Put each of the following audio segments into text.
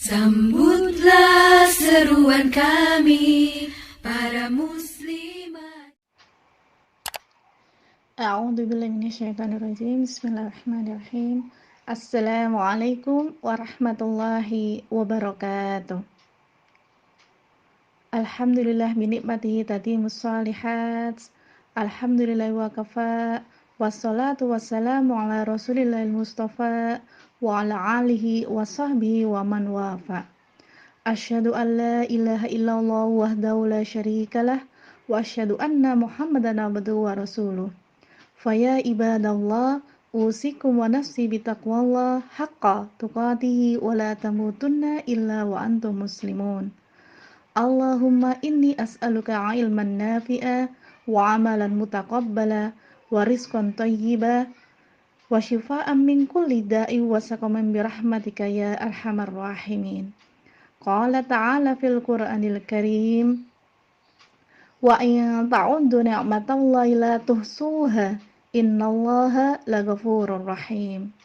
Sambutlah seruan kami, para muslimat. A'udzubillahi minasyaitonirrajim. Bismillahirrahmanirrahim. Assalamualaikum warahmatullahi wabarakatuh. Alhamdulillah binikmatihi tatimus shalihat. Alhamdulillah wa kafa. Wassalatu wassalamu ala rasulillahil mustafa wa ala alihi wa sahbihi wa man wafa. Asyhadu an la ilaha illallah wahdahu la syarikalah wa asyhadu anna Muhammadan abduhu wa rasuluh. Faya ibadallah usikum wa nafsi bitaqwallah haqqa tuqatihi wa la tamutunna illa wa antum muslimun. Allahumma inni as'aluka ilman nafi'a wa amalan mutaqabbala wa rizqan thayyiba wa shifaan min kulli da'i wa saqaman birahmatika ya arhamar rahimin. Qala ta'ala fil Qur'anil Karim wa in ta'uddu ni'matallahi la tuhsuha innallaha laghafurur rahim.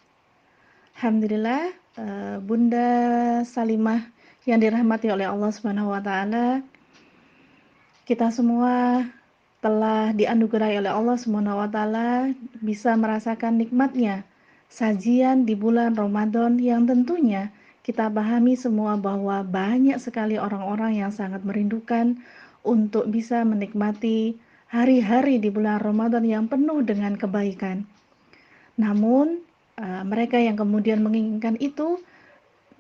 Alhamdulillah, Bunda Salimah yang dirahmati oleh Allah Subhanahu wa taala, kita semua telah dianugerahi oleh Allah Subhanahu wa taala bisa merasakan nikmatnya sajian di bulan Ramadan yang tentunya kita pahami semua bahwa banyak sekali orang-orang yang sangat merindukan untuk bisa menikmati hari-hari di bulan Ramadan yang penuh dengan kebaikan. Namun, mereka yang kemudian menginginkan itu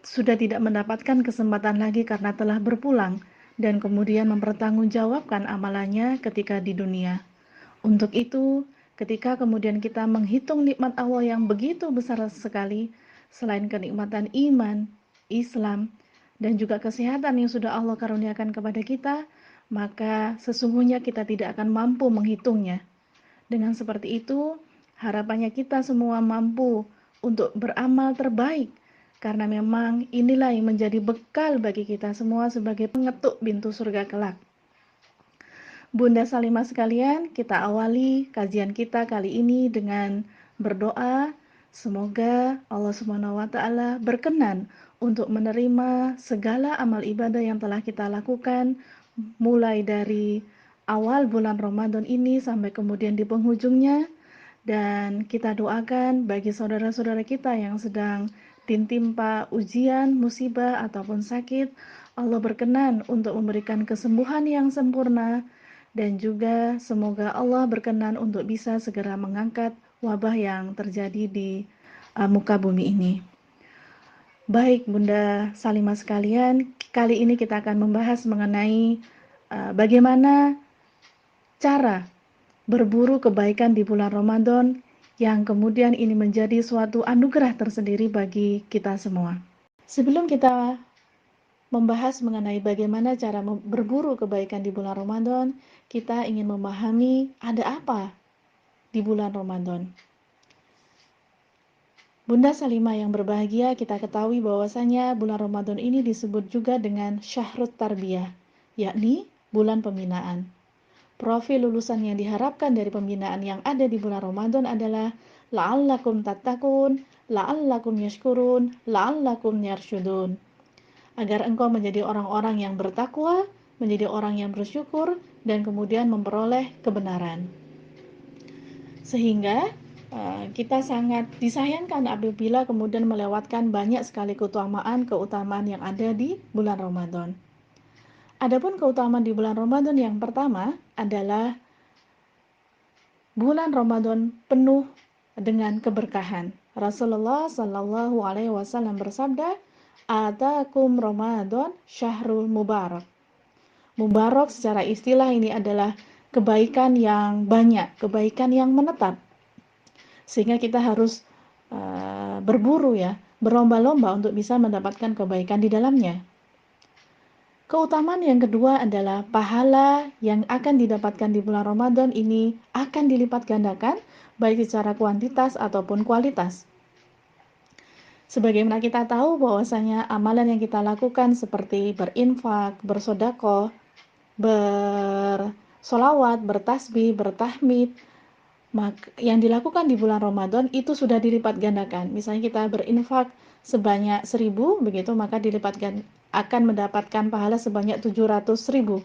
sudah tidak mendapatkan kesempatan lagi karena telah berpulang dan kemudian mempertanggungjawabkan amalannya ketika di dunia. Untuk itu, ketika kemudian kita menghitung nikmat Allah yang begitu besar sekali, selain kenikmatan iman, Islam, dan juga kesehatan yang sudah Allah karuniakan kepada kita, maka sesungguhnya kita tidak akan mampu menghitungnya. Dengan seperti itu, harapannya kita semua mampu untuk beramal terbaik, karena memang inilah yang menjadi bekal bagi kita semua sebagai pengetuk pintu surga kelak. Bunda Salimah sekalian, kita awali kajian kita kali ini dengan berdoa. Semoga Allah Subhanahu wa taala berkenan untuk menerima segala amal ibadah yang telah kita lakukan mulai dari awal bulan Ramadan ini sampai kemudian di penghujungnya, dan kita doakan bagi saudara-saudara kita yang sedang ditimpa ujian, musibah ataupun sakit, Allah berkenan untuk memberikan kesembuhan yang sempurna, dan juga semoga Allah berkenan untuk bisa segera mengangkat wabah yang terjadi di muka bumi ini. Baik Bunda Salimah sekalian, kali ini kita akan membahas mengenai bagaimana cara berburu kebaikan di bulan Ramadan yang kemudian ini menjadi suatu anugerah tersendiri bagi kita semua. Sebelum kita membahas mengenai bagaimana cara berburu kebaikan di bulan Ramadan, kita ingin memahami ada apa di bulan Ramadan. Bunda Salimah yang berbahagia, kita ketahui bahwasanya bulan Ramadan ini disebut juga dengan Syahrut Tarbiyah, yakni bulan pembinaan. Profil lulusan yang diharapkan dari pembinaan yang ada di bulan Ramadan adalah la'allakum tattaqun, la'allakum yashkurun, la'allakum yarsyudun. Agar engkau menjadi orang-orang yang bertakwa, menjadi orang yang bersyukur, dan kemudian memperoleh kebenaran. Sehingga kita sangat disayangkan apabila kemudian melewatkan banyak sekali keutamaan yang ada di bulan Ramadan. Adapun keutamaan di bulan Ramadan yang pertama adalah bulan Ramadan penuh dengan keberkahan. Rasulullah Shallallahu Alaihi Wasallam bersabda, "Atakum Ramadan syahrul mubarak." Mubarak secara istilah ini adalah kebaikan yang banyak, kebaikan yang menetap. Sehingga kita harus berburu ya, berlomba-lomba untuk bisa mendapatkan kebaikan di dalamnya. Keutamaan yang kedua adalah pahala yang akan didapatkan di bulan Ramadan ini akan dilipat gandakan baik secara kuantitas ataupun kualitas. Sebagaimana kita tahu bahwasanya amalan yang kita lakukan seperti berinfak, bersedekah, bersolawat, bertasbih, bertahmid, yang dilakukan di bulan Ramadan itu sudah dilipat gandakan. Misalnya kita berinfak sebanyak 1.000 begitu, maka dilipatkan akan mendapatkan pahala sebanyak 700.000.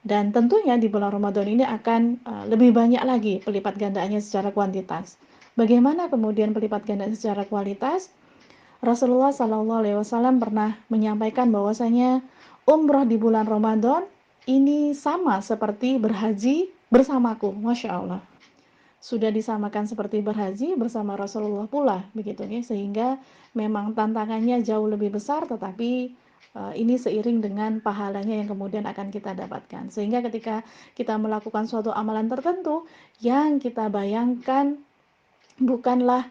Dan tentunya di bulan Ramadan ini akan lebih banyak lagi pelipat gandaannya secara kuantitas. Bagaimana kemudian pelipat gandaan secara kualitas? Rasulullah SAW pernah menyampaikan bahwasanya umroh di bulan Ramadan ini sama seperti berhaji bersamaku, Masya Allah. Sudah disamakan seperti berhaji bersama Rasulullah pula, begitu ya. Sehingga memang tantangannya jauh lebih besar, tetapi ini seiring dengan pahalanya yang kemudian akan kita dapatkan. Sehingga ketika kita melakukan suatu amalan tertentu, yang kita bayangkan bukanlah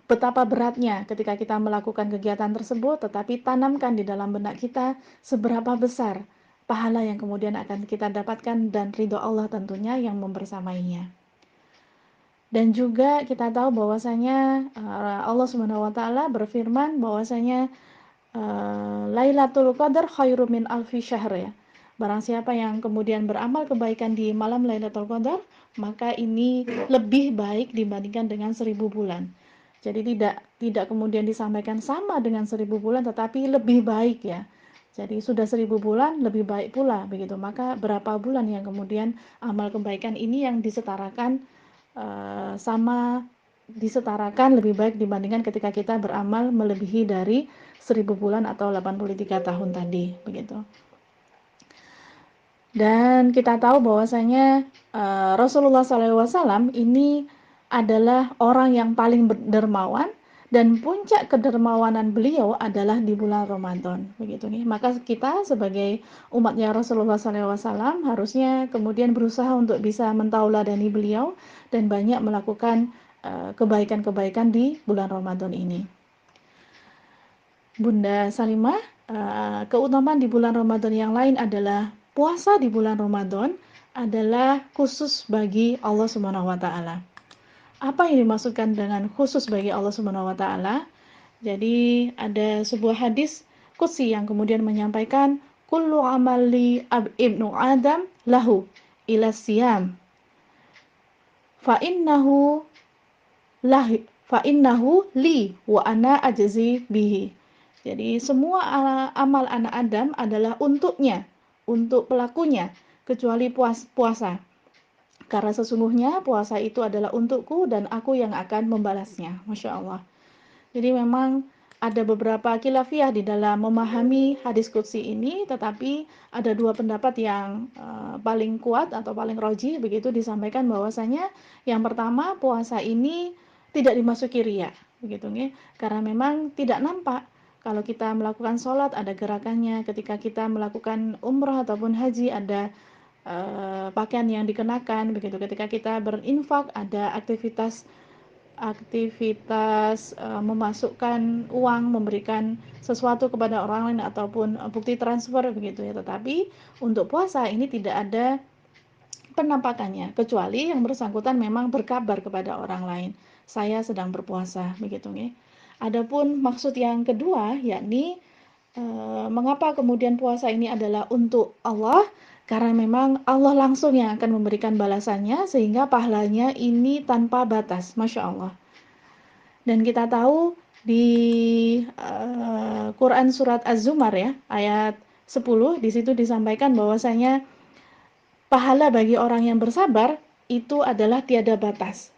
betapa beratnya ketika kita melakukan kegiatan tersebut, tetapi tanamkan di dalam benak kita seberapa besar pahala yang kemudian akan kita dapatkan dan ridho Allah tentunya yang membersamainya. Dan juga kita tahu bahwasanya Allah Subhanahu wa taala berfirman bahwasanya Lailatul Qadar khairum min alfi syahr ya. Barang siapa yang kemudian beramal kebaikan di malam Lailatul Qadar, maka ini lebih baik dibandingkan dengan 1.000 bulan. Jadi tidak kemudian disampaikan sama dengan 1.000 bulan, tetapi lebih baik ya. Jadi sudah 1.000 bulan lebih baik pula begitu. Maka berapa bulan yang kemudian amal kebaikan ini yang disetarakan sama disetarakan lebih baik dibandingkan ketika kita beramal melebihi dari 1.000 bulan atau 83 tahun tadi begitu. Dan kita tahu bahwasanya Rasulullah SAW ini adalah orang yang paling dermawan, dan puncak kedermawanan beliau adalah di bulan Ramadan begitu nih. Maka kita sebagai umatnya Rasulullah SAW harusnya kemudian berusaha untuk bisa mentauladani beliau dan banyak melakukan kebaikan-kebaikan di bulan Ramadan ini. Bunda Salimah, keutamaan di bulan Ramadan yang lain adalah puasa di bulan Ramadan adalah khusus bagi Allah Subhanahu wa taala. Apa yang dimaksudkan dengan khusus bagi Allah Subhanahu wa taala? Jadi ada sebuah hadis qudsi yang kemudian menyampaikan kullu amali ibnu Adam lahu ila siyam fa innahu li wa ana ajzi bihi. Jadi semua amal anak Adam adalah untuknya, untuk pelakunya, kecuali puasa. Karena sesungguhnya puasa itu adalah untukku dan aku yang akan membalasnya. Masya Allah. Jadi memang ada beberapa khilafiyah di dalam memahami hadis qudsi ini, tetapi ada dua pendapat yang paling kuat atau paling rajih begitu disampaikan bahwasanya yang pertama, puasa ini tidak dimasuki riya, begitu ya. Karena memang tidak nampak. Kalau kita melakukan sholat ada gerakannya, ketika kita melakukan umrah ataupun haji ada pakaian yang dikenakan begitu, ketika kita berinfak ada aktivitas memasukkan uang, memberikan sesuatu kepada orang lain ataupun bukti transfer begitu ya. Tetapi untuk puasa ini tidak ada penampakannya, kecuali yang bersangkutan memang berkabar kepada orang lain, saya sedang berpuasa begitu ya. Adapun maksud yang kedua yakni mengapa kemudian puasa ini adalah untuk Allah? Karena memang Allah langsung yang akan memberikan balasannya, sehingga pahalanya ini tanpa batas, Masya Allah. Dan kita tahu di Quran surat Az-Zumar ya, ayat 10, di situ disampaikan bahwasanya pahala bagi orang yang bersabar itu adalah tiada batas.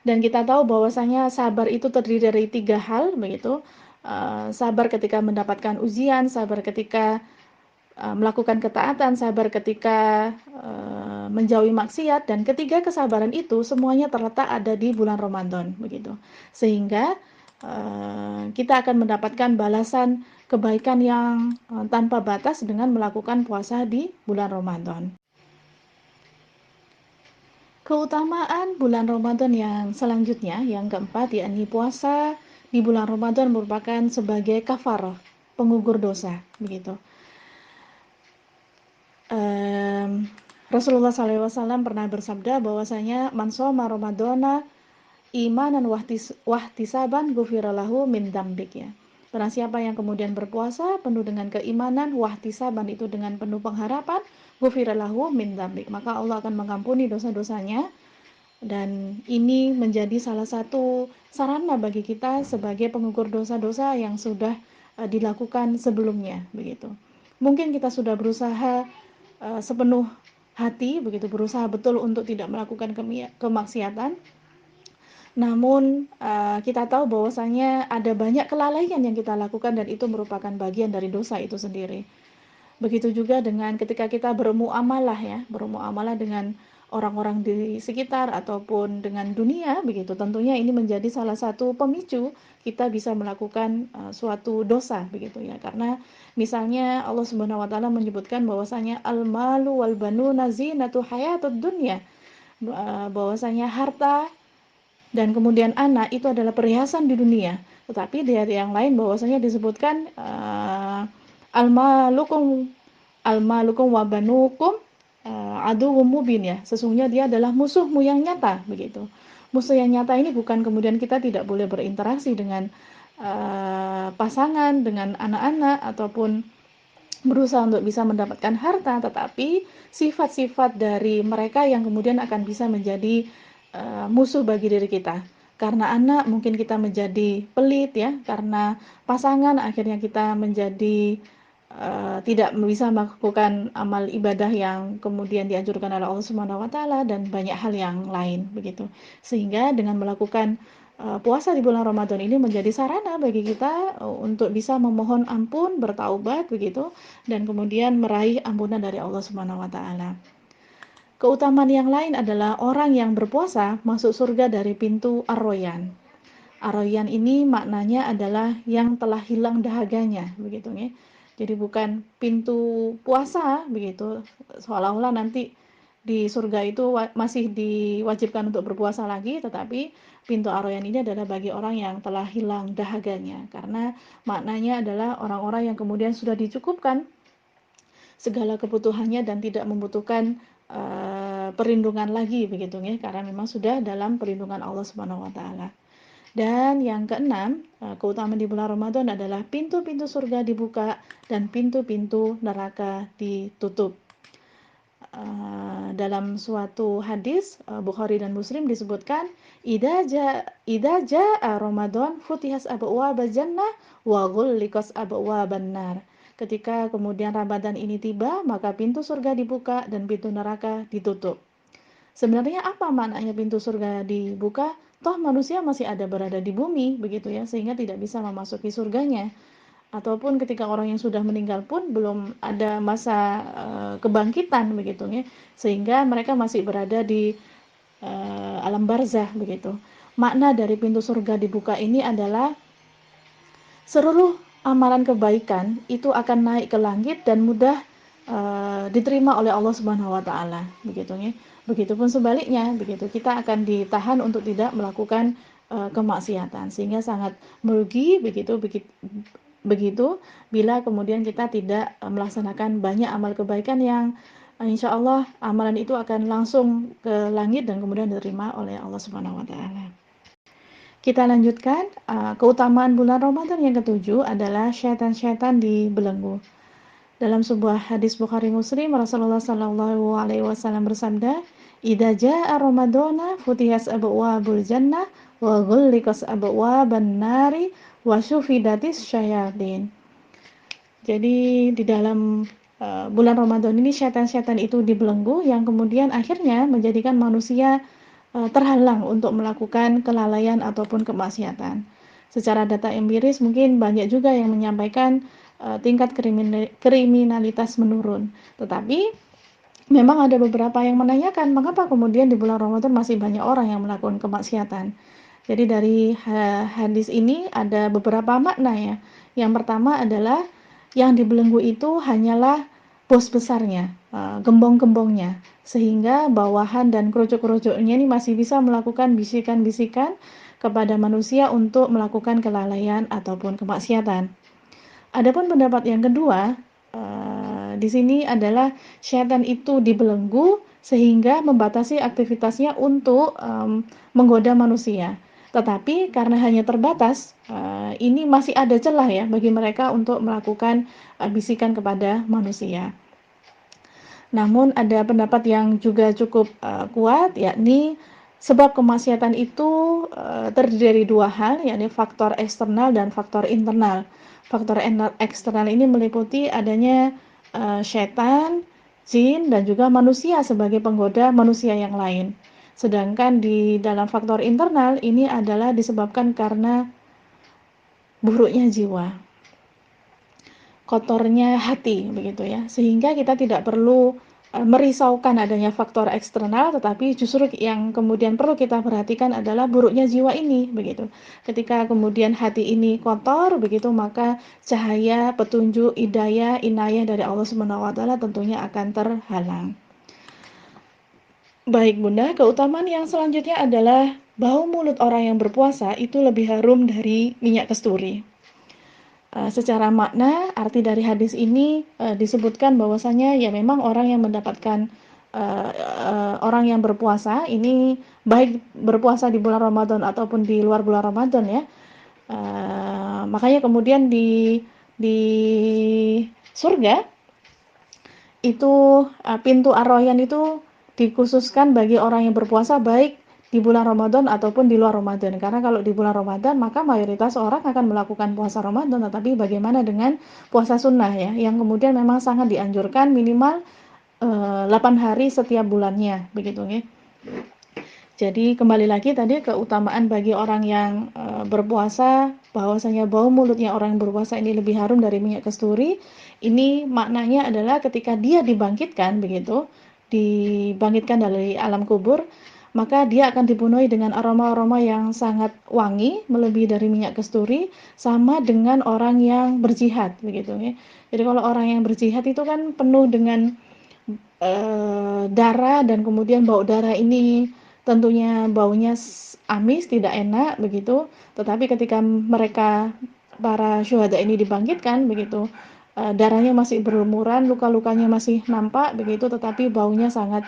Dan kita tahu bahwasanya sabar itu terdiri dari 3 hal begitu. Sabar ketika mendapatkan ujian, sabar ketika melakukan ketaatan, sabar ketika menjauhi maksiat, dan ketiga kesabaran itu semuanya terletak ada di bulan Ramadan begitu. Sehingga kita akan mendapatkan balasan kebaikan yang tanpa batas dengan melakukan puasa di bulan Ramadan. Keutamaan bulan Ramadan yang selanjutnya, yang keempat, yakni puasa di bulan Ramadan merupakan sebagai kafarah, penggugur dosa, begitu. Rasulullah SAW pernah bersabda bahwasanya man shoma Ramadana imanan wahtisaban ghufira lahu min dzambik ya. Barang siapa yang kemudian berpuasa penuh dengan keimanan, wahtisaban itu dengan penuh pengharapan, ghufira lahu min dzambik, maka Allah akan mengampuni dosa-dosanya Dan ini menjadi salah satu sarana bagi kita sebagai pengukur dosa-dosa yang sudah dilakukan sebelumnya, begitu. Mungkin kita sudah berusaha sepenuh hati, begitu, berusaha betul untuk tidak melakukan kemaksiatan. Namun kita tahu bahwasanya ada banyak kelalaian yang kita lakukan dan itu merupakan bagian dari dosa itu sendiri. Begitu juga dengan ketika kita bermuamalah dengan orang-orang di sekitar ataupun dengan dunia, begitu. Tentunya ini menjadi salah satu pemicu kita bisa melakukan suatu dosa, begitu ya. Karena misalnya Allah Subhanahu wa taala menyebutkan bahwasanya al-malu wal banuna zinatu hayatud dunya, bahwasanya harta dan kemudian anak itu adalah perhiasan di dunia. Tetapi di ayat yang lain bahwasanya disebutkan al-malukum wa banukum aduwwum mubin, ya. Sesungguhnya dia adalah musuhmu yang nyata, begitu. Musuh yang nyata ini bukan kemudian kita tidak boleh berinteraksi dengan pasangan, dengan anak-anak ataupun berusaha untuk bisa mendapatkan harta, tetapi sifat-sifat dari mereka yang kemudian akan bisa menjadi musuh bagi diri kita. Karena anak mungkin kita menjadi pelit, ya, karena pasangan akhirnya kita menjadi tidak bisa melakukan amal ibadah yang kemudian dianjurkan oleh Allah Subhanahu wa taala dan banyak hal yang lain, begitu. Sehingga dengan melakukan puasa di bulan Ramadan ini menjadi sarana bagi kita untuk bisa memohon ampun, bertaubat, begitu, dan kemudian meraih ampunan dari Allah Subhanahu wa taala. Keutamaan yang lain adalah orang yang berpuasa masuk surga dari pintu Ar-Royan. Ar-Royan ini maknanya adalah yang telah hilang dahaganya, begitu ya. Jadi bukan pintu puasa, begitu, seolah-olah nanti di surga itu masih diwajibkan untuk berpuasa lagi, tetapi pintu Ar-Royan ini adalah bagi orang yang telah hilang dahaganya, karena maknanya adalah orang-orang yang kemudian sudah dicukupkan segala kebutuhannya dan tidak membutuhkan perlindungan lagi, begitu ya, karena memang sudah dalam perlindungan Allah Subhanahu wa taala. Dan yang keenam, keutamaan di bulan Ramadan adalah pintu-pintu surga dibuka dan pintu-pintu neraka ditutup. Dalam suatu hadis Bukhari dan Muslim disebutkan, idza jaa Ramadan futihas abwaabal jannah wa ghulliqas abwaaban nar. Ketika kemudian Ramadan ini tiba, maka pintu surga dibuka dan pintu neraka ditutup. Sebenarnya apa maknanya pintu surga dibuka? Toh manusia masih ada berada di bumi, begitu ya, sehingga tidak bisa memasuki surganya. Ataupun ketika orang yang sudah meninggal pun belum ada masa kebangkitan, begitu ya, sehingga mereka masih berada di alam barzah, begitu. Makna dari pintu surga dibuka ini adalah seluruh amalan kebaikan itu akan naik ke langit dan mudah diterima oleh Allah Subhanahu wa taala, begitu ya. Begitupun sebaliknya, begitu, kita akan ditahan untuk tidak melakukan kemaksiatan, sehingga sangat merugi, begitu bila kemudian kita tidak melaksanakan banyak amal kebaikan yang insya Allah amalan itu akan langsung ke langit dan kemudian diterima oleh Allah Subhanahu wa taala. Kita lanjutkan, keutamaan bulan Ramadan yang ketujuh adalah syaitan-syaitan dibelenggu. Dalam sebuah hadis Bukhari Muslim, Rasulullah Shallallahu alaihi wasallam bersabda, "Idza jaa Ramadana futihas abwaabul jannah wa ghulliqas abwaaban nari wa syufidatis syayatin." Jadi di dalam bulan Ramadan ini syaitan-syaitan itu dibelenggu yang kemudian akhirnya menjadikan manusia terhalang untuk melakukan kelalaian ataupun kemaksiatan. Secara data empiris mungkin banyak juga yang menyampaikan tingkat kriminalitas menurun. Tetapi memang ada beberapa yang menanyakan mengapa kemudian di bulan Ramadan masih banyak orang yang melakukan kemaksiatan. Jadi dari hadis ini ada beberapa makna, ya. Yang pertama adalah yang dibelenggu itu hanyalah bos besarnya, gembong-gembongnya, sehingga bawahan dan kerucuk-kerucuknya ini masih bisa melakukan bisikan-bisikan kepada manusia untuk melakukan kelalaian ataupun kemaksiatan. Adapun pendapat yang kedua, di sini adalah syaitan itu dibelenggu sehingga membatasi aktivitasnya untuk menggoda manusia. Tetapi karena hanya terbatas, ini masih ada celah, ya, bagi mereka untuk melakukan bisikan kepada manusia. Namun ada pendapat yang juga cukup kuat, yakni Sebab kemaksiatan itu terdiri dari dua hal, yakni faktor eksternal dan faktor internal. Faktor eksternal ini meliputi adanya syaitan, jin, dan juga manusia sebagai penggoda manusia yang lain. Sedangkan di dalam faktor internal ini adalah disebabkan karena buruknya jiwa, kotornya hati, begitu ya. Sehingga kita tidak perlu merisaukan adanya faktor eksternal, tetapi justru yang kemudian perlu kita perhatikan adalah buruknya jiwa ini, begitu. Ketika kemudian hati ini kotor, begitu, maka cahaya, petunjuk, hidayah, inayah dari Allah Subhanahu wa taala tentunya akan terhalang. Baik Bunda, keutamaan yang selanjutnya adalah bau mulut orang yang berpuasa itu lebih harum dari minyak kasturi. Secara makna, arti dari hadis ini disebutkan bahwasanya ya memang orang yang mendapatkan orang yang berpuasa ini baik berpuasa di bulan Ramadan ataupun di luar bulan Ramadan ya. Makanya kemudian di surga itu pintu Ar-Rayyan itu dikhususkan bagi orang yang berpuasa baik di bulan Ramadan ataupun di luar Ramadan. Karena kalau di bulan Ramadan maka mayoritas orang akan melakukan puasa Ramadan, tetapi bagaimana dengan puasa sunnah ya, yang kemudian memang sangat dianjurkan minimal 8 hari setiap bulannya, begitu ya. Jadi kembali lagi tadi keutamaan bagi orang yang berpuasa, bahwasanya bau mulutnya orang yang berpuasa ini lebih harum dari minyak kasturi. Ini maknanya adalah ketika dia dibangkitkan begitu, dibangkitkan dari alam kubur, maka dia akan dipenuhi dengan aroma-aroma yang sangat wangi, melebihi dari minyak kasturi, sama dengan orang yang berjihad begitu ya. Jadi kalau orang yang berjihad itu kan penuh dengan darah, dan kemudian bau darah ini tentunya baunya amis, tidak enak begitu. Tetapi ketika mereka para syuhada ini dibangkitkan begitu, darahnya masih berlumuran, luka-lukanya masih nampak begitu, tetapi baunya sangat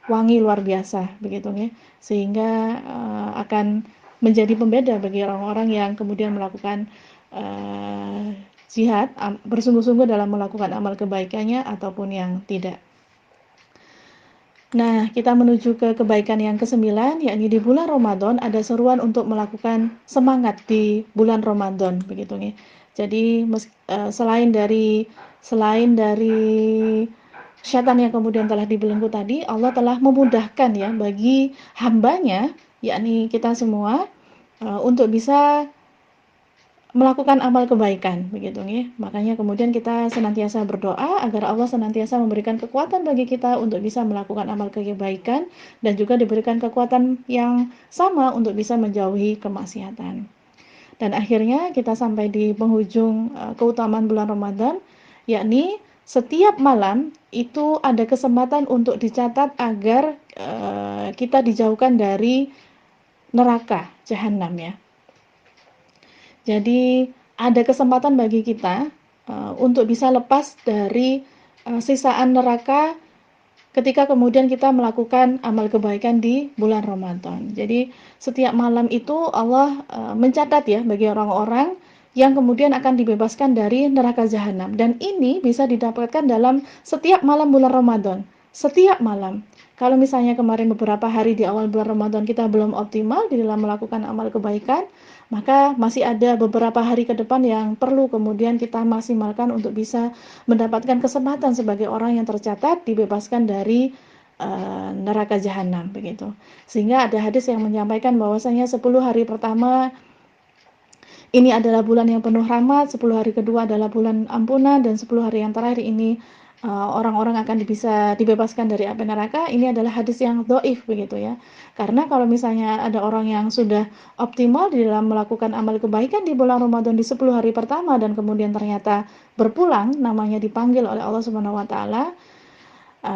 wangi luar biasa begitu ya. Sehingga akan menjadi pembeda bagi orang-orang yang kemudian melakukan jihad, bersungguh-sungguh dalam melakukan amal kebaikannya ataupun yang tidak. Nah, kita menuju ke kebaikan yang ke-9, yakni di bulan Ramadan ada seruan untuk melakukan semangat di bulan Ramadan, begitu ya. Jadi selain dari syaitan yang kemudian telah dibelenggu tadi, Allah telah memudahkan ya bagi hambanya, yakni kita semua, untuk bisa melakukan amal kebaikan, begitu ya. Makanya kemudian kita senantiasa berdoa agar Allah senantiasa memberikan kekuatan bagi kita untuk bisa melakukan amal kebaikan, dan juga diberikan kekuatan yang sama untuk bisa menjauhi kemaksiatan. Dan akhirnya kita sampai di penghujung keutamaan bulan Ramadan, yakni setiap malam itu ada kesempatan untuk dicatat agar kita dijauhkan dari neraka jahanam ya. Jadi ada kesempatan bagi kita untuk bisa lepas dari sisaan neraka ketika kemudian kita melakukan amal kebaikan di bulan Ramadan. Jadi setiap malam itu Allah mencatat ya bagi orang-orang yang kemudian akan dibebaskan dari neraka jahanam. Dan ini bisa didapatkan dalam setiap malam bulan Ramadan. Setiap malam. Kalau misalnya kemarin beberapa hari di awal bulan Ramadan kita belum optimal di dalam melakukan amal kebaikan, maka masih ada beberapa hari ke depan yang perlu kemudian kita maksimalkan untuk bisa mendapatkan kesempatan sebagai orang yang tercatat dibebaskan dari neraka jahanam begitu. Sehingga ada hadis yang menyampaikan bahwasanya 10 hari pertama ini adalah bulan yang penuh rahmat, 10 hari kedua adalah bulan ampunan, dan 10 hari yang terakhir ini orang-orang akan bisa dibebaskan dari api neraka. Ini adalah hadis yang dhaif begitu ya. Karena kalau misalnya ada orang yang sudah optimal di dalam melakukan amal kebaikan di bulan Ramadan di 10 hari pertama dan kemudian ternyata berpulang, namanya dipanggil oleh Allah Subhanahu wa taala,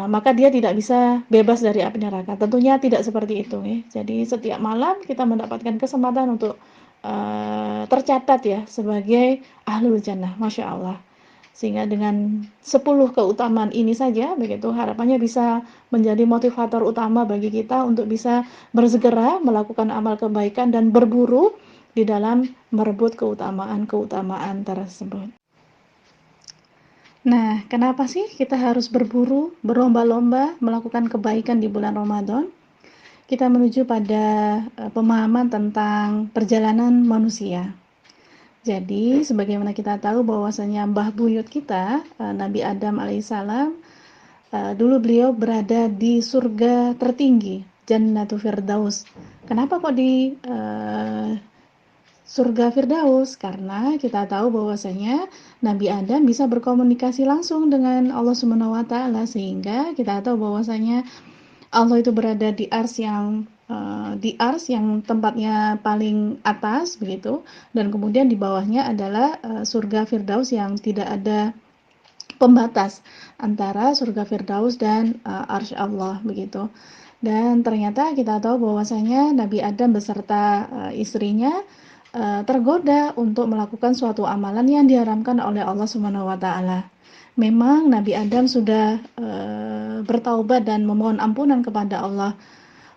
maka dia tidak bisa bebas dari api neraka. Tentunya tidak seperti itu ya. Jadi setiap malam kita mendapatkan kesempatan untuk tercatat ya sebagai ahlul jannah, Masya Allah. Sehingga dengan 10 keutamaan ini saja begitu, harapannya bisa menjadi motivator utama bagi kita untuk bisa bersegera melakukan amal kebaikan dan berburu di dalam merebut keutamaan-keutamaan tersebut. Nah, kenapa sih kita harus berburu, berlomba-lomba melakukan kebaikan di bulan Ramadan? kita menuju pada pemahaman tentang perjalanan manusia. Jadi, sebagaimana kita tahu bahwasanya mbah buyut kita, Nabi Adam alaihissalam, dulu beliau berada di surga tertinggi, Jannatul Firdaus. Kenapa kok di surga Firdaus? Karena kita tahu bahwasanya Nabi Adam bisa berkomunikasi langsung dengan Allah Subhanahu wa taala, sehingga kita tahu bahwasanya Allah itu berada di ars yang tempatnya paling atas begitu, dan kemudian di bawahnya adalah surga Firdaus yang tidak ada pembatas antara surga Firdaus dan arsy Allah begitu. Dan ternyata kita tahu bahwasanya Nabi Adam beserta istrinya tergoda untuk melakukan suatu amalan yang diharamkan oleh Allah Subhanahu wa taala. Memang Nabi Adam sudah bertaubat dan memohon ampunan kepada Allah.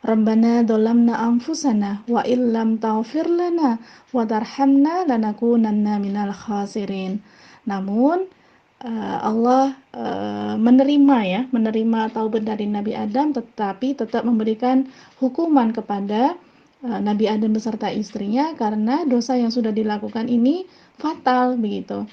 Rabbana dzalamna anfusana wa illam taghfir lana wa tarhamna lanakunanna minal khasirin. Namun Allah menerima taubat dari Nabi Adam, tetapi tetap memberikan hukuman kepada Nabi Adam beserta istrinya karena dosa yang sudah dilakukan ini fatal begitu.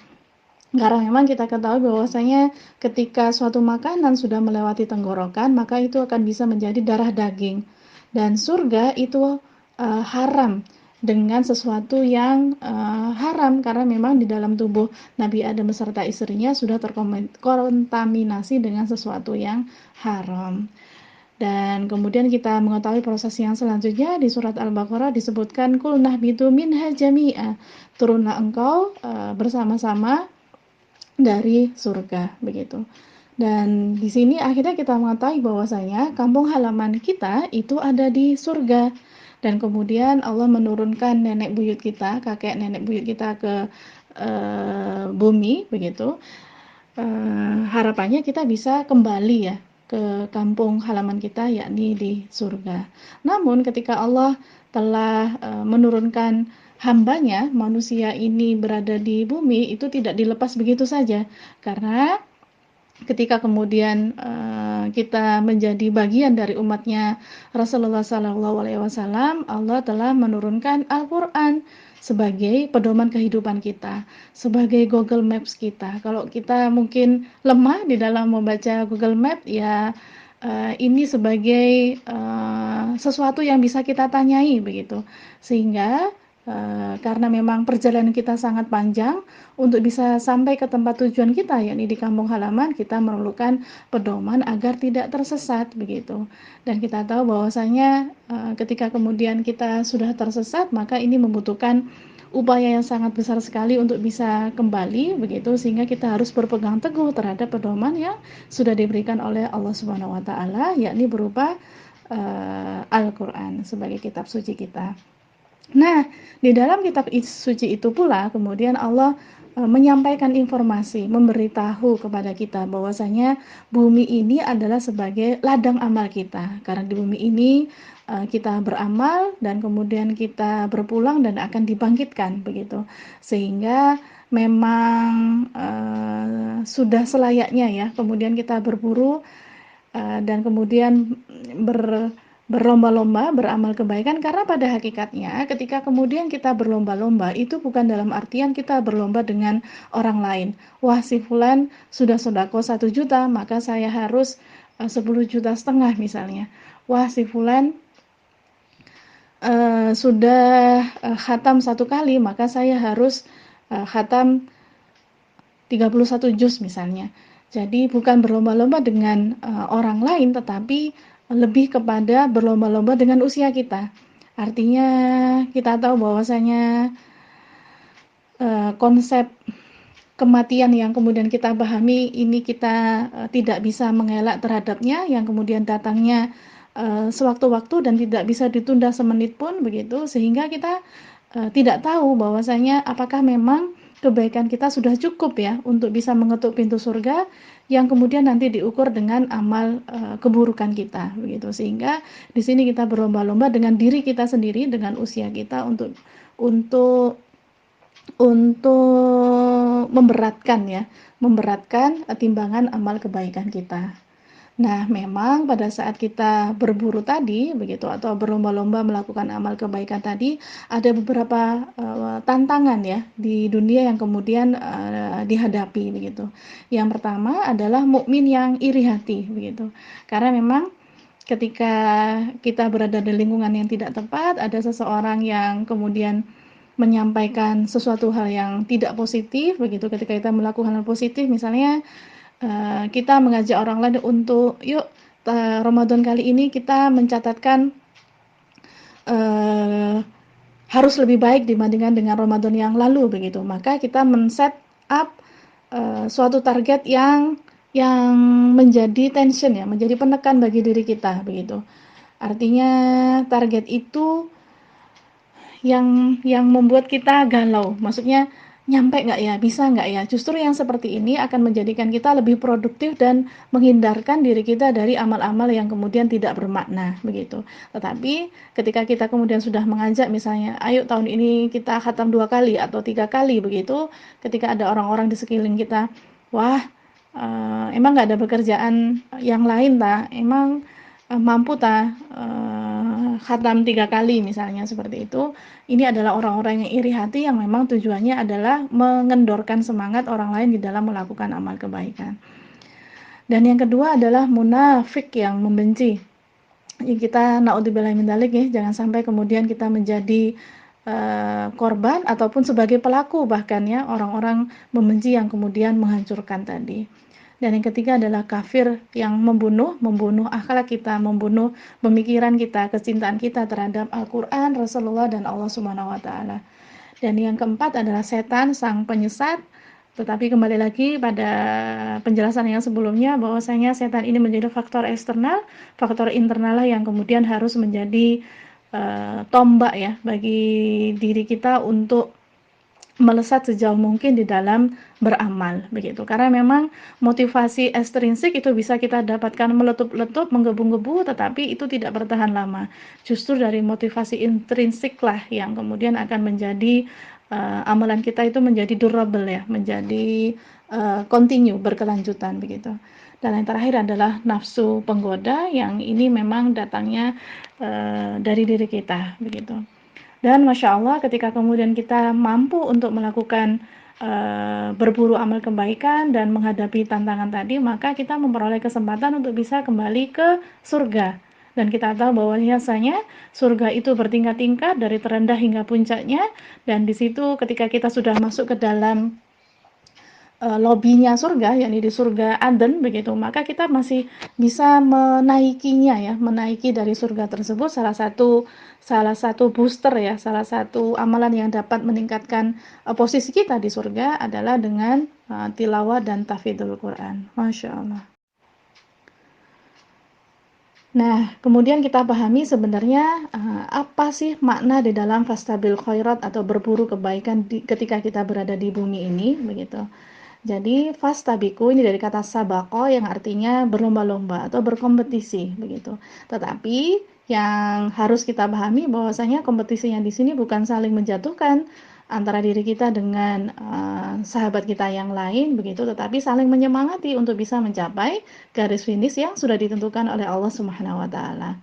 Karena memang kita ketahui bahwasanya ketika suatu makanan sudah melewati tenggorokan, maka itu akan bisa menjadi darah daging. Dan surga itu haram dengan sesuatu yang haram, karena memang di dalam tubuh Nabi Adam beserta istrinya sudah terkontaminasi dengan sesuatu yang haram. Dan kemudian kita mengetahui proses yang selanjutnya di surat Al-Baqarah disebutkan kul nahbitu minha jami'a, turunlah engkau bersama-sama dari surga begitu. Dan di sini akhirnya kita mengetahui bahwasanya kampung halaman kita itu ada di surga. Dan kemudian Allah menurunkan nenek buyut kita, kakek nenek buyut kita ke bumi begitu. Harapannya kita bisa kembali ya ke kampung halaman kita, yakni di surga. Namun ketika Allah telah menurunkan hambanya, manusia ini berada di bumi, itu tidak dilepas begitu saja, karena ketika kemudian kita menjadi bagian dari umatnya Rasulullah SAW, Allah telah menurunkan Al-Quran sebagai pedoman kehidupan kita, sebagai Google Maps kita. Kalau kita mungkin lemah di dalam membaca Google Maps, ya ini sebagai sesuatu yang bisa kita tanyai begitu, sehingga karena memang perjalanan kita sangat panjang, untuk bisa sampai ke tempat tujuan kita, yakni di kampung halaman, kita memerlukan pedoman agar tidak tersesat begitu. Dan kita tahu bahwasanya ketika kemudian kita sudah tersesat, maka ini membutuhkan upaya yang sangat besar sekali untuk bisa kembali begitu, sehingga kita harus berpegang teguh terhadap pedoman yang sudah diberikan oleh Allah Subhanahu wa taala, yakni berupa Al-Qur'an sebagai kitab suci kita. Nah, di dalam kitab suci itu pula kemudian Allah menyampaikan informasi, memberitahu kepada kita bahwasanya bumi ini adalah sebagai ladang amal kita. Karena di bumi ini kita beramal dan kemudian kita berpulang dan akan dibangkitkan begitu. Sehingga memang sudah selayaknya ya kemudian kita berburu dan kemudian berlomba-lomba beramal kebaikan, karena pada hakikatnya ketika kemudian kita berlomba-lomba itu bukan dalam artian kita berlomba dengan orang lain. Wah, si fulan sudah sodako 1 juta, maka saya harus 10,5 juta misalnya. Wah, si fulan sudah khatam 1 kali, maka saya harus khatam 31 juz misalnya. Jadi bukan berlomba-lomba dengan orang lain, tetapi lebih kepada berlomba-lomba dengan usia kita. Artinya kita tahu bahwasanya konsep kematian yang kemudian kita pahami ini kita tidak bisa mengelak terhadapnya, yang kemudian datangnya sewaktu-waktu dan tidak bisa ditunda semenit pun begitu, sehingga kita tidak tahu bahwasanya apakah memang kebaikan kita sudah cukup ya untuk bisa mengetuk pintu surga, yang kemudian nanti diukur dengan amal keburukan kita begitu. Sehingga di sini kita berlomba-lomba dengan diri kita sendiri, dengan usia kita untuk memberatkan timbangan amal kebaikan kita. Nah, memang pada saat kita berburu tadi begitu atau berlomba-lomba melakukan amal kebaikan tadi, ada beberapa, tantangan ya di dunia yang kemudian, dihadapi begitu. Yang pertama adalah mukmin yang iri hati begitu. Karena memang ketika kita berada di lingkungan yang tidak tepat, ada seseorang yang kemudian menyampaikan sesuatu hal yang tidak positif begitu, ketika kita melakukan hal positif misalnya kita mengajak orang lain untuk, "Yuk, Ramadan kali ini kita mencatatkan, eee, harus lebih baik dibandingkan dengan Ramadan yang lalu," begitu. Maka kita men-set up, suatu target yang menjadi tension ya, menjadi penekan bagi diri kita, begitu. Artinya target itu yang membuat kita galau, maksudnya nyampe nggak ya, bisa nggak ya, justru yang seperti ini akan menjadikan kita lebih produktif dan menghindarkan diri kita dari amal-amal yang kemudian tidak bermakna begitu. Tetapi ketika kita kemudian sudah mengajak misalnya, ayo tahun ini kita khatam 2 kali atau 3 kali begitu, ketika ada orang-orang di sekeliling kita, wah, emang nggak ada pekerjaan yang lain ta? Emang mampu ta khatam 3 kali misalnya seperti itu. Ini adalah orang-orang yang iri hati yang memang tujuannya adalah mengendorkan semangat orang lain di dalam melakukan amal kebaikan. Dan yang kedua adalah munafik yang membenci. Kita naudzubillah min dzalik ya, jangan sampai kemudian kita menjadi korban ataupun sebagai pelaku bahkan ya orang-orang membenci yang kemudian menghancurkan tadi. Dan yang ketiga adalah kafir yang membunuh akhlak kita, membunuh pemikiran kita, kecintaan kita terhadap Al-Quran, Rasulullah, dan Allah Subhanahu wa Ta'ala. Dan yang keempat adalah setan, sang penyesat. Tetapi kembali lagi pada penjelasan yang sebelumnya, bahwasanya setan ini menjadi faktor eksternal, faktor internal yang kemudian harus menjadi tombak ya bagi diri kita untuk melesat sejauh mungkin di dalam beramal begitu. Karena memang motivasi ekstrinsik itu bisa kita dapatkan meletup-letup, menggebu-gebu, tetapi itu tidak bertahan lama. Justru dari motivasi intrinsik lah yang kemudian akan menjadi amalan kita itu menjadi durable ya, menjadi continue, berkelanjutan begitu. Dan yang terakhir adalah nafsu penggoda yang ini memang datangnya dari diri kita begitu. Dan Masya Allah ketika kemudian kita mampu untuk melakukan berburu amal kebaikan dan menghadapi tantangan tadi, maka kita memperoleh kesempatan untuk bisa kembali ke surga. Dan kita tahu bahwa biasanya surga itu bertingkat-tingkat dari terendah hingga puncaknya, dan di situ ketika kita sudah masuk ke dalam lobinya surga, yakni di surga Aden begitu, maka kita masih bisa menaikinya ya, menaiki dari surga tersebut. Salah satu booster ya, salah satu amalan yang dapat meningkatkan posisi kita di surga adalah dengan tilawah dan tahfidzul Quran. Masya Allah. Nah, kemudian kita pahami sebenarnya apa sih makna di dalam fastabil khairat atau berburu kebaikan ketika kita berada di bumi ini begitu. Jadi fastabiqu ini dari kata sabaqo yang artinya berlomba-lomba atau berkompetisi begitu. Tetapi yang harus kita pahami bahwasanya kompetisinya di sini bukan saling menjatuhkan antara diri kita dengan sahabat kita yang lain begitu, tetapi saling menyemangati untuk bisa mencapai garis finish yang sudah ditentukan oleh Allah Subhanahu wa taala.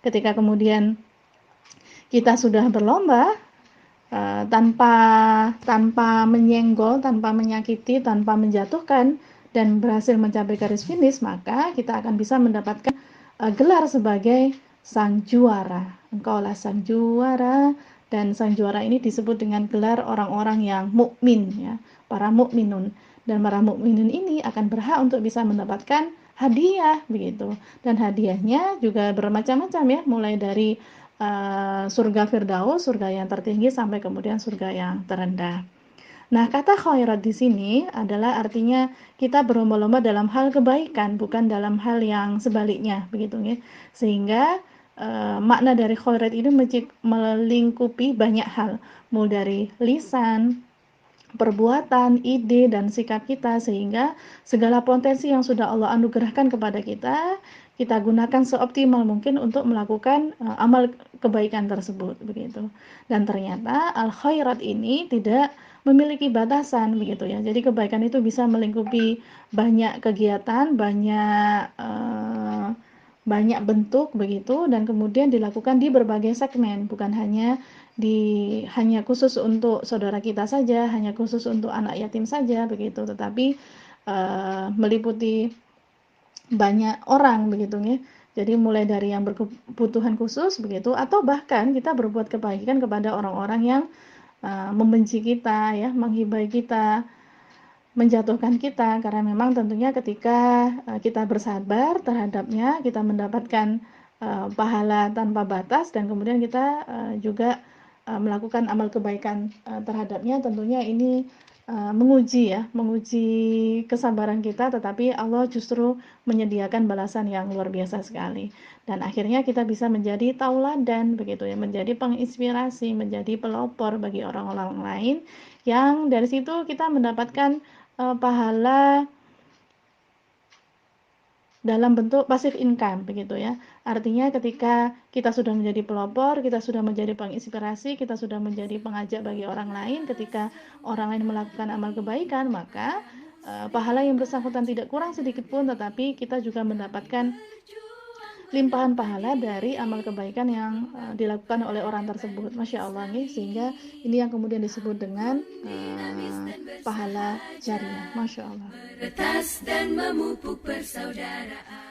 Ketika kemudian kita sudah berlomba tanpa menyenggol, tanpa menyakiti, tanpa menjatuhkan dan berhasil mencapai garis finish, maka kita akan bisa mendapatkan gelar sebagai sang juara. Engkaulah sang juara, dan sang juara ini disebut dengan gelar orang-orang yang mukmin ya, para mukminun. Dan para mukminun ini akan berhak untuk bisa mendapatkan hadiah begitu. Dan hadiahnya juga bermacam-macam ya, mulai dari surga Firdaus, surga yang tertinggi, sampai kemudian surga yang terendah. Nah, kata khairat di sini adalah artinya kita berlomba-lomba dalam hal kebaikan, bukan dalam hal yang sebaliknya, begitu ya. Sehingga makna dari khairat ini melingkupi banyak hal, mulai dari lisan, perbuatan, ide, dan sikap kita, sehingga segala potensi yang sudah Allah anugerahkan kepada kita gunakan seoptimal mungkin untuk melakukan amal kebaikan tersebut begitu. Dan ternyata al khairat ini tidak memiliki batasan begitu ya. Jadi kebaikan itu bisa melingkupi banyak kegiatan, banyak bentuk begitu, dan kemudian dilakukan di berbagai segmen, bukan hanya khusus untuk saudara kita saja, hanya khusus untuk anak yatim saja begitu, tetapi meliputi banyak orang begitu ya. Jadi mulai dari yang berkebutuhan khusus begitu, atau bahkan kita berbuat kebaikan kepada orang-orang yang membenci kita ya, menghibai kita, menjatuhkan kita, karena memang tentunya ketika kita bersabar terhadapnya, kita mendapatkan pahala tanpa batas, dan kemudian kita juga melakukan amal kebaikan terhadapnya. Tentunya ini menguji kesabaran kita, tetapi Allah justru menyediakan balasan yang luar biasa sekali, dan akhirnya kita bisa menjadi tauladan begitu ya, menjadi penginspirasi, menjadi pelopor bagi orang-orang lain, yang dari situ kita mendapatkan pahala dalam bentuk passive income begitu ya. Artinya ketika kita sudah menjadi pelopor, kita sudah menjadi penginspirasi, kita sudah menjadi pengajak bagi orang lain, ketika orang lain melakukan amal kebaikan, maka pahala yang bersangkutan tidak kurang sedikit pun, tetapi kita juga mendapatkan limpahan pahala dari amal kebaikan yang dilakukan oleh orang tersebut. Masya Allah nih, sehingga ini yang kemudian disebut dengan pahala jariah. Masya Allah. Meretas dan memupuk persaudaraan.